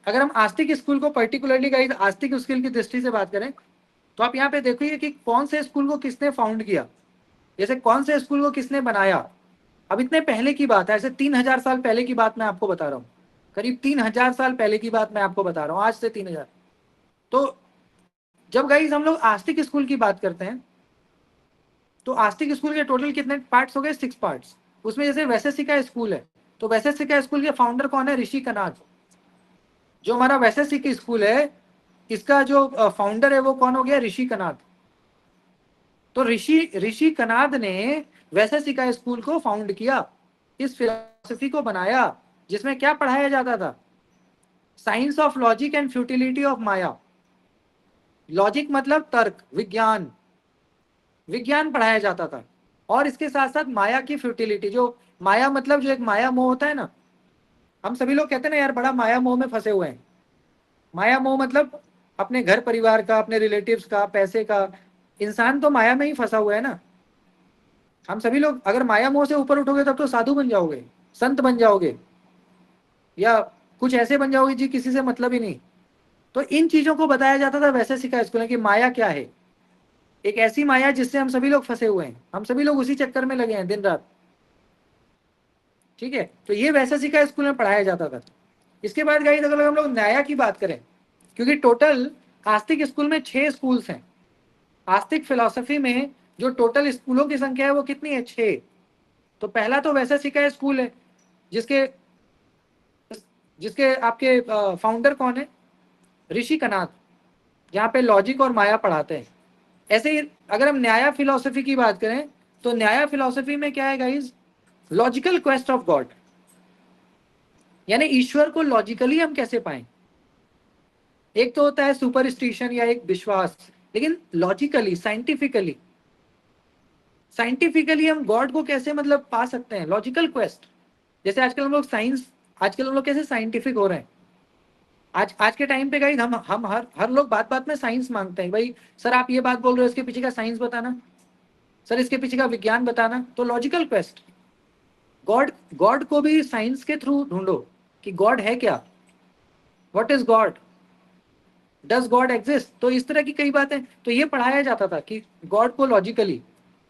अगर हम आस्तिक स्कूल को पर्टिकुलरली गाइस आस्तिक स्कूल की दृष्टि से बात करें, तो आप यहाँ पे देखिए कि कौन से स्कूल को किसने फाउंड किया, जैसे कौन से स्कूल को किसने बनाया। अब इतने पहले की बात है, ऐसे 3000 साल पहले की बात मैं आपको बता रहा हूँ, करीब 3000 साल पहले की बात मैं आपको बता रहा हूँ, आज से 3000। तो जब गाइस हम लोग आस्तिक स्कूल की बात करते हैं, तो आस्तिक स्कूल के टोटल कितने पार्ट्स हो गए, 6 पार्ट्स। उसमें जैसे वैशेषिका स्कूल है, तो वैशेषिका स्कूल के फाउंडर कौन है, ऋषि कनाद। जो हमारा वैशेषिक स्कूल है, इसका जो फाउंडर है वो कौन हो गया, ऋषि कनाद। तो ऋषि कनाद ने वैशेषिका स्कूल को फाउंड किया, इस फिलॉसफी को बनाया, जिसमें क्या पढ़ाया जाता था, science of logic and futility of Maya. Logic मतलब तर्क, विज्ञान, विज्ञान पढ़ाया जाता था, और इसके साथ साथ माया की फ्यूटिलिटी, जो माया मतलब जो एक माया मोह होता है ना, हम सभी लोग कहते हैं ना यार बड़ा माया मोह में फंसे हुए हैं। माया मोह मतलब अपने घर परिवार का, अपने रिलेटिव्स का, पैसे का, इंसान तो माया में ही फंसा हुआ है ना। हम सभी लोग अगर माया मोह से ऊपर उठोगे तब तो साधु बन जाओगे, संत बन जाओगे, या कुछ ऐसे बन जाओगे जी किसी से मतलब ही नहीं। तो इन चीजों को बताया जाता था वैसे सिखाया स्कूल में कि माया क्या है, एक ऐसी माया जिससे हम सभी लोग फंसे हुए हैं, हम सभी लोग उसी चक्कर में लगे हैं दिन रात। ठीक है, तो ये वैसे सिखाया स्कूल में पढ़ाया जाता था। इसके बाद गाइस अगर हम लोग न्याया की बात करें, क्योंकि टोटल आस्तिक स्कूल में 6 स्कूल्स हैं। आस्तिक फिलॉसफी में जो टोटल स्कूलों की संख्या है वो कितनी है, 6। तो पहला तो वैसे सिखाया स्कूल है, जिसके जिसके आपके फाउंडर कौन है, ऋषि कनाद, जहाँ पे लॉजिक और माया पढ़ाते हैं। ऐसे ही अगर हम न्याया फिलॉसफी की बात करें, तो न्याया फिलॉसफी में क्या है guys, logical quest of God, यानी ईश्वर को लॉजिकली हम कैसे पाएं। एक तो होता है सुपरस्टिशन या एक विश्वास, लेकिन लॉजिकली, साइंटिफिकली हम गॉड को कैसे मतलब पा सकते हैं, लॉजिकल क्वेस्ट। जैसे आजकल हम लोग आजकल हम लोग कैसे साइंटिफिक हो रहे हैं। आज के टाइम पे गाइस हम हर लोग बात बात में साइंस मांगते हैं, भाई सर आप ये बात बोल रहे हो, इसके पीछे का साइंस बताना, सर इसके पीछे का विज्ञान बताना। तो लॉजिकल क्वेस्ट, गॉड को भी साइंस के थ्रू ढूंढो कि गॉड है क्या, what is God, does God exist. तो इस तरह की कई बातें, तो ये पढ़ाया जाता था कि गॉड को लॉजिकली।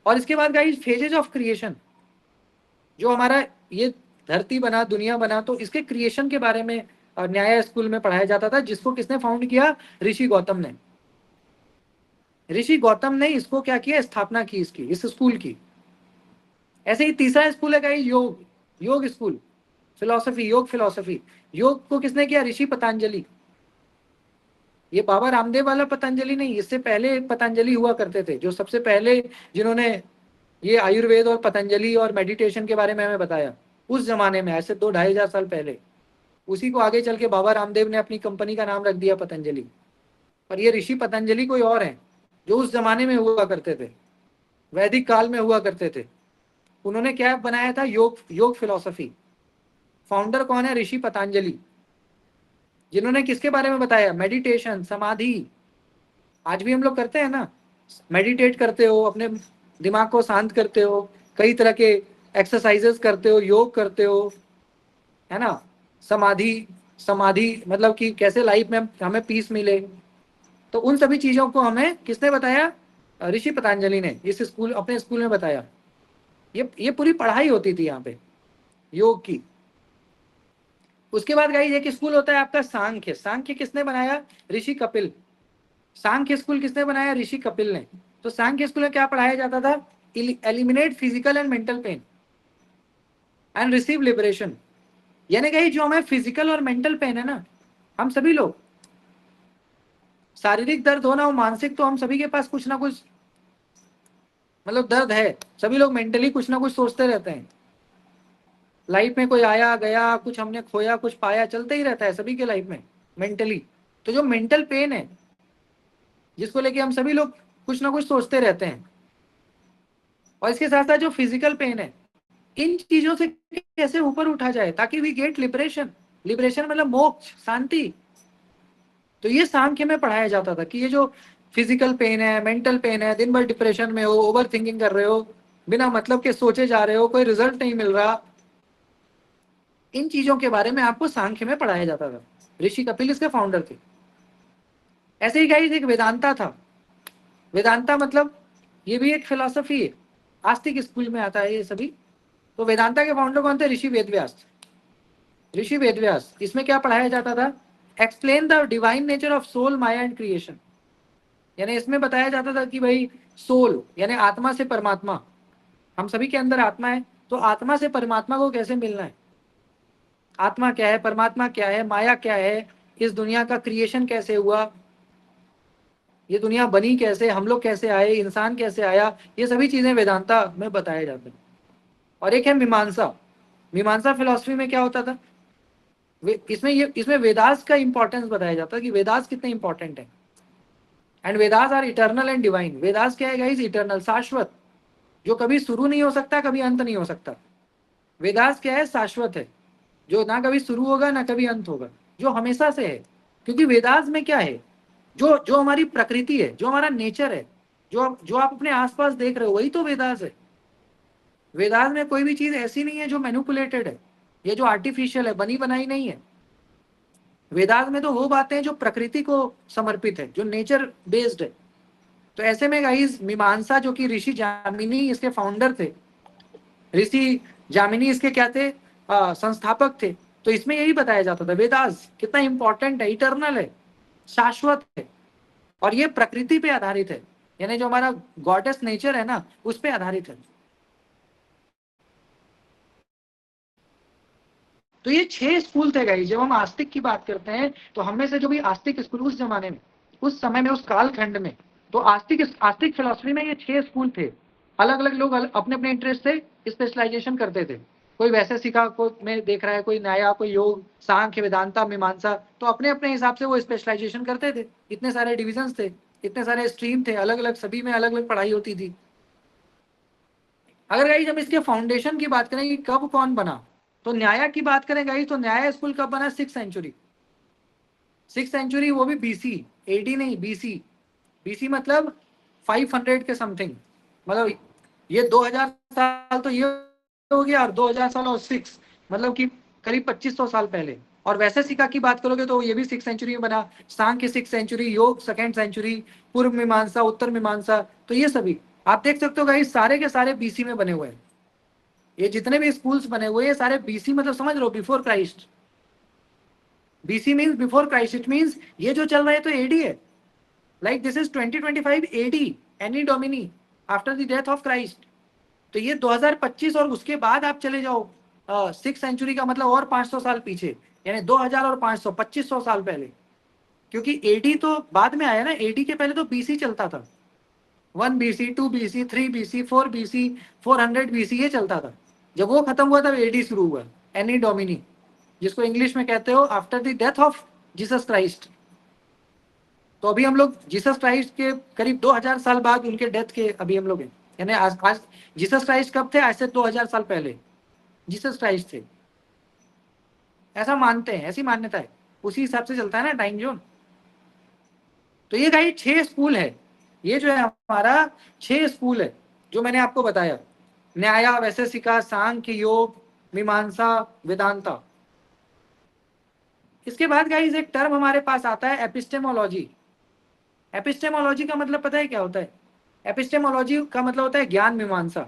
और इसके बाद गाइस फेजेज ऑफ क्रिएशन, जो हमारा ये धरती बना, दुनिया बना, तो इसके क्रिएशन के बारे में न्याय स्कूल में पढ़ाया जाता था, जिसको किसने फाउंड किया, ऋषि गौतम ने। ऋषि गौतम ने इसको क्या किया, स्थापना की इसकी, इस स्कूल की। ऐसे ही तीसरा स्कूल है गाइस योग, योग स्कूल, फिलॉसफी, योग फिलॉसफी। योग को किसने किया, ऋषि पतंजलि। ये बाबा रामदेव वाला पतंजलि नहीं, इससे पहले एक पतंजलि हुआ करते थे, जो सबसे पहले जिन्होंने ये आयुर्वेद और पतंजलि और मेडिटेशन के बारे में हमें बताया उस जमाने में, ऐसे 2-2,500 साल पहले। उसी को आगे चल के बाबा रामदेव ने अपनी कंपनी का नाम रख दिया पतंजलि। पर ये ऋषि पतंजलि कोई और हैं, जो उस जमाने में हुआ करते थे, वैदिक काल में हुआ करते थे। उन्होंने क्या बनाया था, योग, योग फिलॉसफी। फाउंडर कौन है, ऋषि पतंजलि, जिन्होंने किसके बारे में बताया, मेडिटेशन, समाधि। आज भी हम लोग करते हैं ना, मेडिटेट करते हो, अपने दिमाग को शांत करते हो, कई तरह के एक्सरसाइजेस करते हो, योग करते हो, है ना। समाधि, समाधि मतलब कि कैसे लाइफ में हमें पीस मिले। तो उन सभी चीजों को हमें किसने बताया, ऋषि पतंजलि ने इस स्कूल, अपने स्कूल में बताया। ये पूरी पढ़ाई होती थी यहाँ पे योग की। उसके बाद गाइस एक स्कूल होता है आपका सांख्य। सांख्य किसने बनाया, ऋषि कपिल। सांख्य स्कूल किसने बनाया, ऋषि कपिल ने। तो सांख्य स्कूल में क्या पढ़ाया जाता था, eliminate physical and mental pen and receive liberation. यानी कि जो हमें फिजिकल और मेंटल पेन है ना, हम सभी लोग, शारीरिक दर्द हो ना हो मानसिक, तो हम सभी के पास कुछ ना कुछ मतलब दर्द है। सभी लोग मेंटली कुछ ना कुछ सोचते रहते हैं। लाइफ में कोई आया गया, कुछ हमने खोया कुछ पाया, चलते ही रहता है सभी के लाइफ में मेंटली। तो जो मेंटल पेन है, जिसको लेके हम सभी लोग कुछ ना कुछ सोचते रहते हैं, और इसके साथ साथ जो फिजिकल पेन है, इन चीजों से कैसे ऊपर उठा जाए ताकि वी गेट लिबरेशन। लिबरेशन मतलब मोक्ष, शांति। तो ये सांख्य में पढ़ाया जाता था कि ये जो फिजिकल पेन है, मेंटल पेन है, दिन भर डिप्रेशन में हो, ओवर थिंकिंग कर रहे हो, बिना मतलब के सोचे जा रहे हो, कोई रिजल्ट नहीं मिल रहा, इन चीजों के बारे में आपको सांख्य में पढ़ाया जाता था। ऋषि कपिल इसके फाउंडर थे। ऐसे ही गाइस एक वेदांता था। वेदांता मतलब ये भी एक फिलॉसफी है, आस्तिक स्कूल में आता है ये सभी। तो वेदांता के फाउंडर कौन थे, ऋषि वेदव्यास। ऋषि वेदव्यास, इसमें क्या पढ़ाया जाता था, explain the divine nature of soul, maya and creation. यानी इसमें बताया जाता था कि भाई सोल यानी आत्मा से परमात्मा, हम सभी के अंदर आत्मा है, तो आत्मा से परमात्मा को कैसे मिलना है, आत्मा क्या है, परमात्मा क्या है, माया क्या है, इस दुनिया का क्रिएशन कैसे हुआ, ये दुनिया बनी कैसे, हम लोग कैसे आए, इंसान कैसे आया, ये सभी चीजें वेदांता में बताया जाता है। और एक है मीमांसा। मीमांसा फिलॉसफी में क्या होता था, इसमें वेदास का इंपॉर्टेंस बताया जाता है कि वेदास कितने इंपॉर्टेंट है। And Vedas are eternal and divine. Vedas क्या है गाइस, इटर्नल, शाश्वत, जो कभी शुरू नहीं हो सकता, कभी अंत नहीं हो सकता। वेदास क्या है, शाश्वत है, जो ना कभी शुरू होगा ना कभी अंत होगा, जो हमेशा से है। क्योंकि वेदास में क्या है, जो जो हमारी प्रकृति है, जो हमारा नेचर है, जो आप अपने आसपास देख रहे हो, वही तो वेदास है। वेदास में कोई भी चीज ऐसी नहीं है जो मैनिपुलेटेड है, ये जो आर्टिफिशियल है, बनी बनाई नहीं है। वेदास में तो वो बातें हैं जो प्रकृति को समर्पित है, जो नेचर बेस्ड है। तो ऐसे में गाइस मीमांसा, जो कि ऋषि जामिनी इसके फाउंडर थे, ऋषि जामिनी इसके क्या थे, संस्थापक थे। तो इसमें यही बताया जाता था वेदास कितना इंपॉर्टेंट है, इटर्नल है, शाश्वत है, और ये प्रकृति पे आधारित है, यानी जो हमारा गॉडेस नेचर है ना, उस पे आधारित है। तो ये 6 स्कूल थे गाइस। जब हम आस्तिक की बात करते हैं तो हम में से जो भी आस्तिक स्कूल उस जमाने में, उस समय में, उस कालखंड में, तो आस्तिक आस्तिक फिलॉसफी में ये 6 स्कूल थे। अलग अलग लोग अपने अपने इंटरेस्ट से स्पेशलाइजेशन करते थे। कोई वैशेषिका को में देख रहा है, कोई न्याय, कोई योग, सांख्य, वेदांता, मीमांसा, तो अपने अपने हिसाब से वो स्पेशलाइजेशन करते थे। इतने सारे डिविजन्स थे, इतने सारे स्ट्रीम थे, अलग अलग, सभी में अलग अलग पढ़ाई होती थी। अगर गाइस हम इसके फाउंडेशन की बात करें कि कब कौन बना, तो न्याय की बात करें गाइस, तो न्याय स्कूल कब बना, 6th सेंचुरी। 6th सेंचुरी, वो भी बीसी, एडी नहीं, बीसी। बीसी मतलब 500 के समथिंग, मतलब ये 2000 साल तो ये हो गया, और 2000 साल और 6 मतलब कि करीब 2500 साल पहले। और वैसे सिक्का की बात करोगे तो ये भी 6th सेंचुरी में बना। सांख्य 6th सेंचुरी, योग 2nd सेंचुरी, पूर्व मीमांसा, उत्तर मीमांसा, तो ये सभी आप देख सकते हो गाइस, सारे के सारे बीसी में बने हुए हैं। ये जितने भी स्कूल्स बने हुए हैं सारे बीसी, मतलब समझ लो before Christ. BC means before Christ, it means ये जो चल रहा है तो एडी है। Like this is 2025 AD anno domini after the death of Christ. तो ये 2025 और उसके बाद आप चले जाओ 6th सेंचुरी का मतलब और 500 साल पीछे, यानी 2000 और 500 2500 साल पहले। क्योंकि एडी तो बाद में आया ना, एडी के पहले तो बीसी चलता था, 1 BC, 2 BC, 3 BC, 4 BC, 400 BC ये चलता था। जब वो खत्म हुआ तब एडी शुरू हुआ, एनी डोमिनी, जिसको इंग्लिश में कहते हो after the death of Jesus Christ. तो अभी हम लोग जीसस क्राइस्ट के करीब 2000 साल बाद उनके डेथ के अभी हम लोग हैं, यानी आज जीसस क्राइस्ट कब थे? आज से 2000 साल पहले जीसस क्राइस्ट थे, ऐसा मानते हैं, ऐसी मान्यता है, उसी हिसाब से चलता है ना टाइम जोन। तो ये गाइड 6 स्कूल है, ये जो है हमारा 6 स्कूल है जो मैंने आपको बताया, न्याया, वैशेषिका, सांख्य, योग, मीमांसा, वेदांता। इसके बाद गाइस एक टर्म हमारे पास आता है एपिस्टेमोलॉजी। एपिस्टेमोलॉजी का मतलब पता है क्या होता है? एपिस्टेमोलॉजी का मतलब होता है ज्ञान मीमांसा,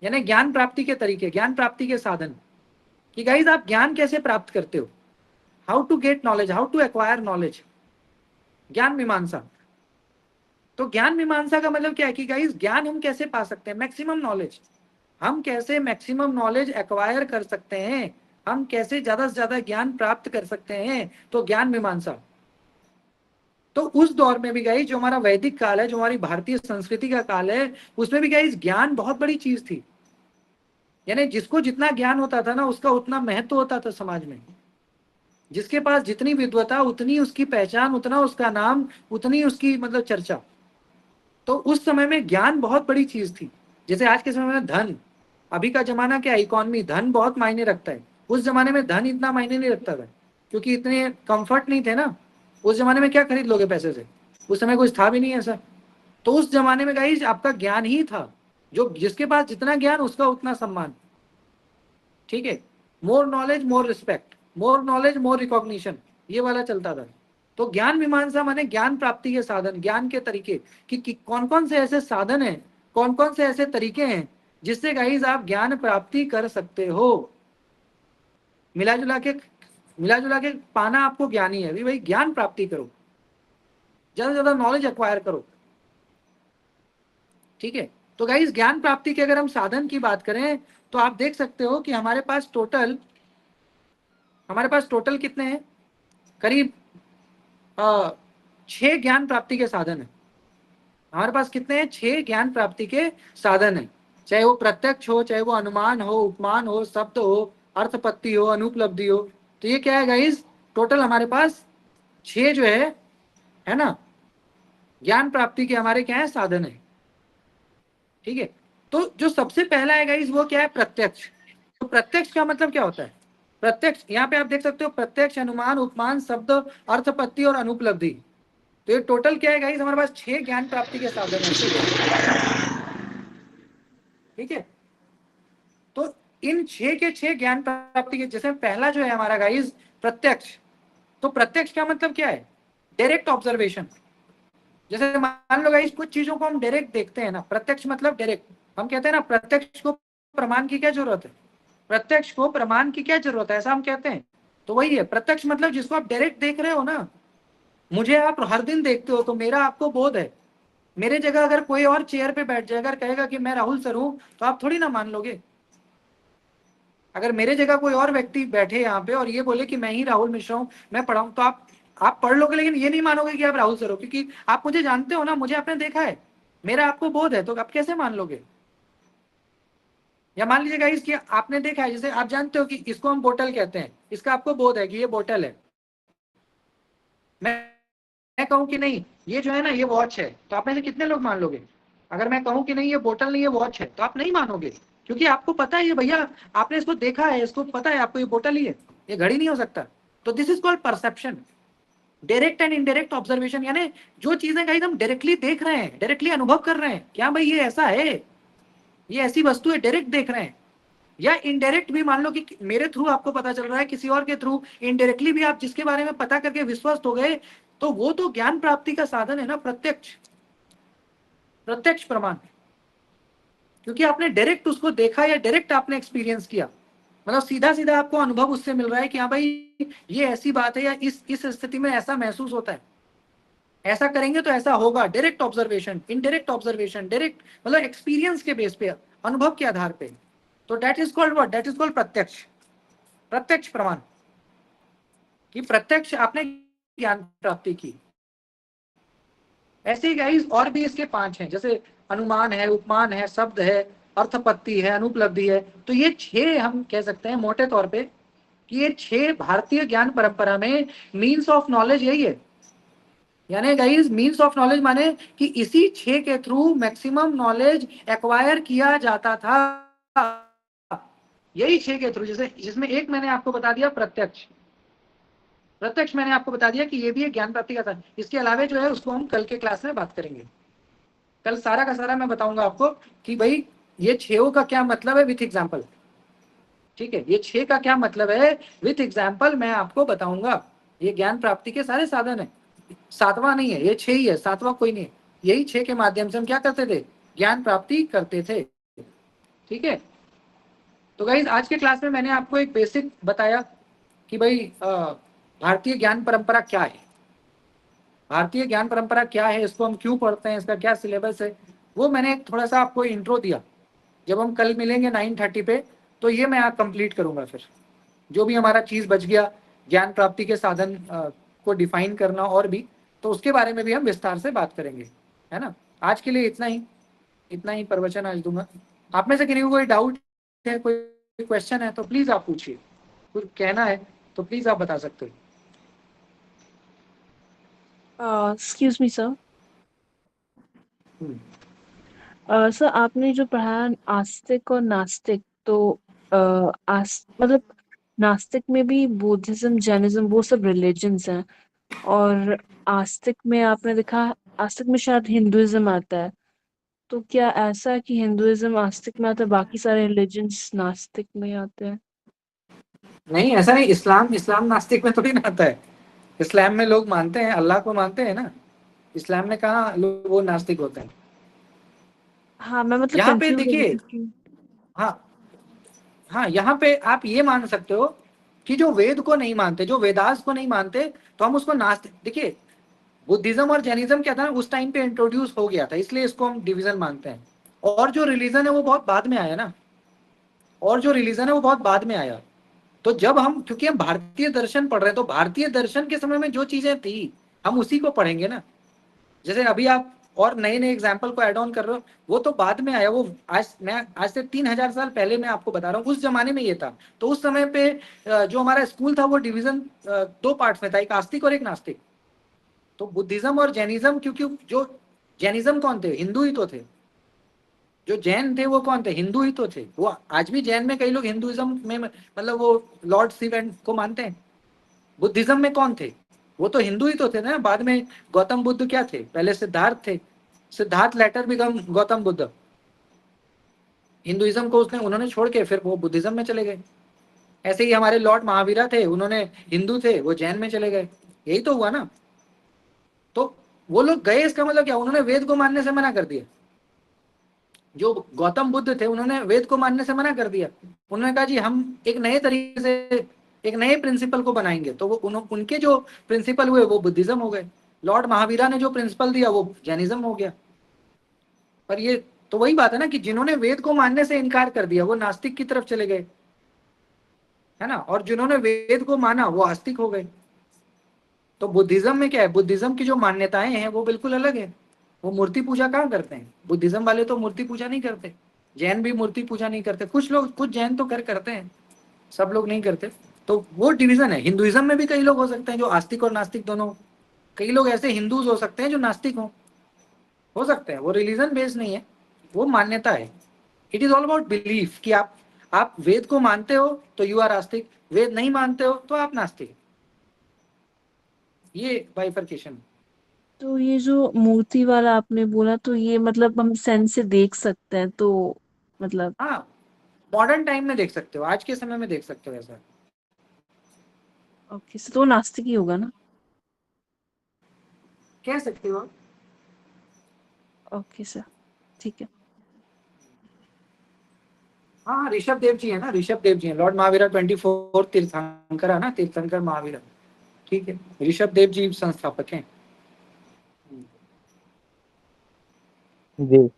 यानी ज्ञान प्राप्ति के तरीके, ज्ञान प्राप्ति के साधन, कि गाइस आप ज्ञान कैसे प्राप्त करते हो, how to get knowledge, how to acquire knowledge, ज्ञान मीमांसा। तो ज्ञान मीमांसा का मतलब क्या है कि गाइस ज्ञान हम कैसे पा सकते हैं, मैक्सिमम नॉलेज, हम कैसे मैक्सिमम नॉलेज एक्वायर कर सकते हैं, हम कैसे ज्यादा से ज्यादा ज्ञान प्राप्त कर सकते हैं, तो ज्ञान मीमांसा। तो उस दौर में भी गाइस जो हमारा वैदिक काल है, जो हमारी भारतीय संस्कृति का काल है, उसमें भी गाइस ज्ञान बहुत बड़ी चीज थी, यानी जिसको जितना ज्ञान होता था ना उसका उतना महत्व होता था समाज में, जिसके पास जितनी विद्वता उतनी उसकी पहचान, उतना उसका नाम, उतनी उसकी मतलब चर्चा। तो उस समय में ज्ञान बहुत बड़ी चीज थी। जैसे आज के समय में धन, अभी का जमाना क्या, इकोनॉमी, धन बहुत मायने रखता है। उस जमाने में धन इतना मायने नहीं रखता था, क्योंकि इतने कंफर्ट नहीं थे ना। उस जमाने में क्या खरीद लोगे पैसे से, उस समय कुछ था भी नहीं ऐसा। तो उस जमाने में गाइस आपका ज्ञान ही था, जो जिसके पास जितना ज्ञान उसका उतना सम्मान, ठीक है। More knowledge more respect, more knowledge मोर रिकॉग्निशन, ये वाला चलता था। तो ज्ञान मीमांसा माने ज्ञान प्राप्ति के साधन, ज्ञान के तरीके, कि कौन कौन से ऐसे साधन हैं, कौन कौन से ऐसे तरीके हैं जिससे गाइस आप ज्ञान प्राप्ति कर सकते हो। मिला जुला के पाना आपको ज्ञानी है, भाई ज्ञान प्राप्ति करो, ज्यादा से ज्यादा नॉलेज एक्वायर करो, ठीक है। तो गाइस ज्ञान प्राप्ति के अगर हम साधन की बात करें तो आप देख सकते हो कि हमारे पास टोटल कितने हैं? करीब 6 ज्ञान प्राप्ति के साधन है हमारे पास। कितने हैं? 6 ज्ञान प्राप्ति के साधन है, चाहे वो प्रत्यक्ष हो, चाहे वो अनुमान हो, उपमान हो, शब्द हो, अर्थपत्ति हो, अनुपलब्धि हो। तो ये क्या है गाइस, टोटल हमारे पास 6 जो है ना, ज्ञान प्राप्ति के हमारे क्या है, साधन है, ठीक है। तो जो सबसे पहला है गाइस वो क्या है, प्रत्यक्ष। तो प्रत्यक्ष का मतलब क्या होता है? प्रत्यक्ष, यहाँ पे आप देख सकते हो, प्रत्यक्ष, अनुमान, उपमान, शब्द, अर्थपत्ति और अनुपलब्धि। तो ये टोटल क्या है गाइस, हमारे पास 6 ज्ञान प्राप्ति के साधन है, ठीक है। तो इन 6 के 6 ज्ञान प्राप्ति के, जैसे पहला जो है हमारा गाइस प्रत्यक्ष। तो प्रत्यक्ष का मतलब क्या है? Direct observation. जैसे मान लो गाइस कुछ चीजों को हम डायरेक्ट देखते हैं ना, प्रत्यक्ष मतलब डायरेक्ट। हम कहते हैं ना प्रत्यक्ष को प्रमाण की क्या जरूरत है, प्रत्यक्ष को प्रमाण की क्या जरूरत है, ऐसा हम कहते हैं। तो वही है प्रत्यक्ष, मतलब जिसको आप डायरेक्ट देख रहे हो ना। मुझे आप हर दिन देखते हो तो मेरा आपको बोध है। मेरे जगह अगर कोई और चेयर पे बैठ जाए, अगर कहेगा कि मैं राहुल सर हूं, तो आप थोड़ी ना मान लोगे। अगर मेरे जगह कोई और व्यक्ति बैठे यहाँ पे और ये बोले कि मैं ही राहुल मिश्रा हूँ, मैं पढ़ाऊँ, तो आप पढ़ लोगे, लेकिन ये नहीं मानोगे कि आप राहुल सर हो, क्योंकि आप मुझे जानते हो ना, मुझे आपने देखा है, मेरा आपको बोध है, तो आप कैसे मान लोगे। या मान लीजिएगा इसकी आपने देखा है, जैसे आप जानते हो कि इसको हम बोतल कहते हैं, इसका आपको बोध है कि ये बोतल है। मैं कहूँ कि नहीं ये जो है ना ये वॉच है, तो आप में से कितने लोग मान लोगे? अगर मैं कहूँ कि नहीं ये बोतल नहीं ये वॉच है, तो आप नहीं मानोगे, क्योंकि आपको पता है ये भैया, आपने इसको देखा है, इसको पता है आपको ये बोतल ही है, ये घड़ी नहीं हो सकता। तो this is called perception, direct and indirect observation. यानी जो चीजें कहीं हम डायरेक्टली देख रहे हैं, डायरेक्टली अनुभव कर रहे हैं, क्या भाई ये ऐसा है, ये ऐसी वस्तु है, डायरेक्ट देख रहे हैं। या इनडायरेक्ट भी मान लो कि मेरे थ्रू आपको पता चल रहा है, किसी और के थ्रू इनडायरेक्टली भी आप जिसके बारे में पता करके विश्वस्त हो गए, तो वो तो ज्ञान प्राप्ति का साधन है ना, प्रत्यक्ष, प्रत्यक्ष प्रमाण। क्योंकि आपने डायरेक्ट उसको देखा या डायरेक्ट आपने एक्सपीरियंस किया, मतलब सीधा सीधा आपको अनुभव उससे मिल रहा है कि हाँ भाई ये ऐसी बात है, या इस स्थिति में ऐसा महसूस होता है। ऐसा करेंगे तो ऐसा होगा, direct observation, indirect observation, direct मतलब एक्सपीरियंस के बेस पे, अनुभव के आधार पे। तो that is called what, that is called प्रत्यक्ष, प्रत्यक्ष प्रमाण, कि प्रत्यक्ष आपने ज्ञान प्राप्ति की। ऐसे ही गाइस और भी इसके 5 हैं, जैसे अनुमान है, उपमान है, शब्द है, अर्थपत्ति है, अनुपलब्धि है। तो ये 6 हम कह सकते हैं मोटे तौर पे कि ये 6 भारतीय ज्ञान परंपरा में मीन्स ऑफ नॉलेज यही है। यानी गाइस मीन्स ऑफ नॉलेज माने कि इसी 6 के थ्रू मैक्सिमम नॉलेज एक्वायर किया जाता था, यही 6 के थ्रू। जैसे जिसमें एक मैंने आपको बता दिया प्रत्यक्ष, प्रत्यक्ष मैंने आपको बता दिया कि ये भी एक ज्ञान प्राप्ति का था। इसके अलावा जो है उसको हम कल के क्लास में बात करेंगे। कल सारा का सारा मैं बताऊंगा आपको कि भाई ये 6 का क्या मतलब है विथ एग्जाम्पल। ठीक है, ये 6 का क्या मतलब है विथ एग्जाम्पल मैं आपको बताऊंगा। ये ज्ञान प्राप्ति के सारे साधन है, 7वां नहीं है, ये 6 ही है, 7वां कोई नहीं है। यही 6 के माध्यम से हम क्या करते थे, ज्ञान प्राप्ति करते थे। ठीक है, तो गाइज आज के क्लास में मैंने आपको एक बेसिक बताया कि भाई भारतीय ज्ञान परंपरा क्या है, भारतीय ज्ञान परंपरा क्या है, इसको हम क्यों पढ़ते हैं, इसका क्या सिलेबस है, वो मैंने थोड़ा सा आपको इंट्रो दिया। जब हम कल मिलेंगे 9:30 पे तो ये मैं आप कंप्लीट करूंगा। फिर जो भी हमारा चीज बच गया ज्ञान प्राप्ति के साधन को डिफाइन करना और भी, तो उसके बारे में भी हम विस्तार से बात करेंगे, है ना। आज के लिए इतना ही प्रवचन आज दूंगा। आप में से किसी को कोई डाउट है, कोई क्वेश्चन है तो प्लीज आप पूछिए, कुछ कहना है तो प्लीज आप बता सकते हो। Excuse me sir. सर आपने जो पढ़ाया आस्तिक और नास्तिक, तो मतलब नास्तिक में भी बुद्धिज्म, जैनिज्म वो सब रिलीजन्स हैं, और आस्तिक में आपने देखा, आस्तिक में शायद हिंदुइज्म आता है। तो क्या ऐसा है कि हिंदुइज्म आस्तिक में आता है, बाकी सारे रिलीजन्स नास्तिक में आते हैं? नहीं ऐसा नहीं, इस्लाम इस्लाम नास्तिक में थोड़ी ना आता है। इस्लाम में लोग मानते हैं, अल्लाह को मानते हैं ना। इस्लाम में कहाँ लोग वो नास्तिक होते हैं। हाँ, मैं मतलब यहाँ पे कंफ्यूज हो गई देखिए, क्योंकि हाँ हाँ, यहाँ पे आप ये मान सकते हो कि जो वेद को नहीं मानते, जो वेदास को नहीं मानते, तो हम उसको नास्तिक। देखिए बुद्धिज्म और जैनिज्म क्या था ना, उस टाइम पे इंट्रोड्यूस हो गया था, इसलिए इसको हम डिवीजन मानते हैं। और जो रिलीजन है वो बहुत बाद में आया ना, और जो रिलीजन है वो बहुत बाद में आया। तो जब हम, क्योंकि हम भारतीय दर्शन पढ़ रहे हैं, तो भारतीय दर्शन के समय में जो चीजें थी हम उसी को पढ़ेंगे ना। जैसे अभी आप और नए नए एग्जाम्पल को एड ऑन कर रहे हो, वो तो बाद में आया। वो आज से 3000 साल पहले मैं आपको बता रहा हूँ, उस जमाने में ये था। तो उस समय पे जो हमारा स्कूल था वो डिवीजन 2 पार्ट्स में था, एक आस्तिक और एक नास्तिक। तो बुद्धिज्म और जैनिज्म, क्योंकि जो जैनिज्म कौन थे, हिंदू ही तो थे। जो जैन थे वो कौन थे, हिंदू ही तो थे। वो आज भी जैन में कई लोग हिंदुइज्म में मतलब वो लॉर्ड शिव को मानते हैं। बुद्धिज्म में कौन थे, वो तो हिंदू ही तो थे ना। बाद में गौतम बुद्ध क्या थे, पहले सिद्धार्थ थे। Siddharth letter become Gautam Buddha. Hinduism को उसने उन्होंने छोड़ के फिर वो बुद्धिज्म में चले गए। ऐसे ही हमारे लॉर्ड महावीरा थे, उन्होंने हिंदू थे, वो जैन में चले गए। यही तो हुआ ना। तो वो लोग गए, इसका मतलब क्या, उन्होंने वेद को मानने से मना कर दिया। जो गौतम बुद्ध थे उन्होंने वेद को मानने से मना कर दिया। उन्होंने कहा जी हम एक नए तरीके से एक नए प्रिंसिपल को बनाएंगे। तो वो उनके जो प्रिंसिपल हुए वो बुद्धिज्म हो गए। लॉर्ड महावीरा ने जो प्रिंसिपल दिया वो जैनिज्म हो गया। पर ये तो वही बात है ना कि जिन्होंने वेद को मानने से इनकार कर दिया वो नास्तिक की तरफ चले गए, है ना। और जिन्होंने वेद को माना वो आस्तिक हो गए। तो बुद्धिज्म में क्या है, बुद्धिज्म की जो मान्यताएं हैं वो बिल्कुल अलग है। वो मूर्ति पूजा कहाँ करते हैं, बुद्धिज्म वाले तो मूर्ति पूजा नहीं करते। जैन भी मूर्ति पूजा नहीं करते, कुछ लोग, कुछ जैन तो करते हैं, सब लोग नहीं करते। तो वो डिवीजन है। हिंदुइज्म में भी कई लोग हो सकते हैं जो आस्तिक और नास्तिक दोनों। कई लोग ऐसे हिंदूज हो सकते हैं जो नास्तिक हो सकते हैं। वो रिलीजन बेस्ड नहीं है, वो मान्यता है। It is all about belief कि आप वेद को मानते हो तो यू आर आस्तिक, वेद नहीं मानते हो तो आप नास्तिक। ये बाइफरकेशन। तो ये जो मूर्ति वाला आपने बोला, तो ये मतलब हम सेंस से देख सकते हैं, तो मतलब हाँ, मॉडर्न टाइम में देख सकते हो, आज के समय में देख सकते हो ऐसा। ओके, तो नास्तिक ही होगा ना? कह सकते हो। ओके सर, ठीक है। हाँ, ऋषभ देव जी है ना, ऋषभ देव जी है लॉर्ड महावीरा 24 तीर्थंकर है ना, तीर्थंकर महावीरा। ठीक है, ऋषभ देव जी संस्थापक हैं। जी।